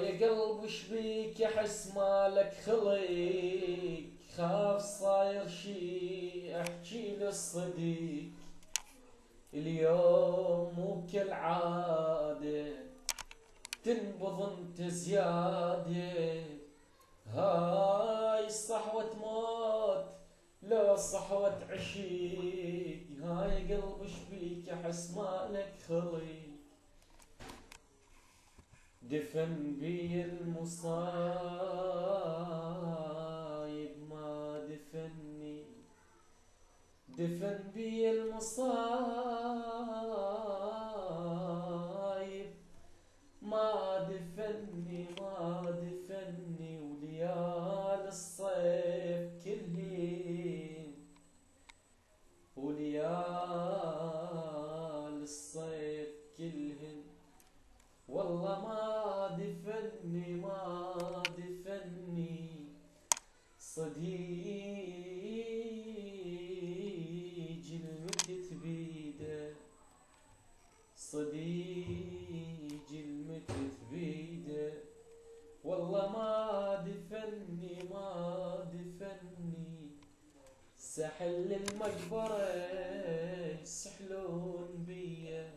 يا قلب وش بيك احس مالك خليك خاف صاير شي احجي للصديق اليوم مو كالعادة تنبض انت زيادة هاي صحوة موت لو صحوة عشيق هاي قلب وش بيك احس مالك خليك دفن بي المصايب ما دفني دفن بي المصايب ما دفني وليال الصيف كلهن وليال الصيف كلهن والله ما دفني صديق المتت بيده صديق المتت بيده والله ما دفني سحل المقبرة يسحلون بيه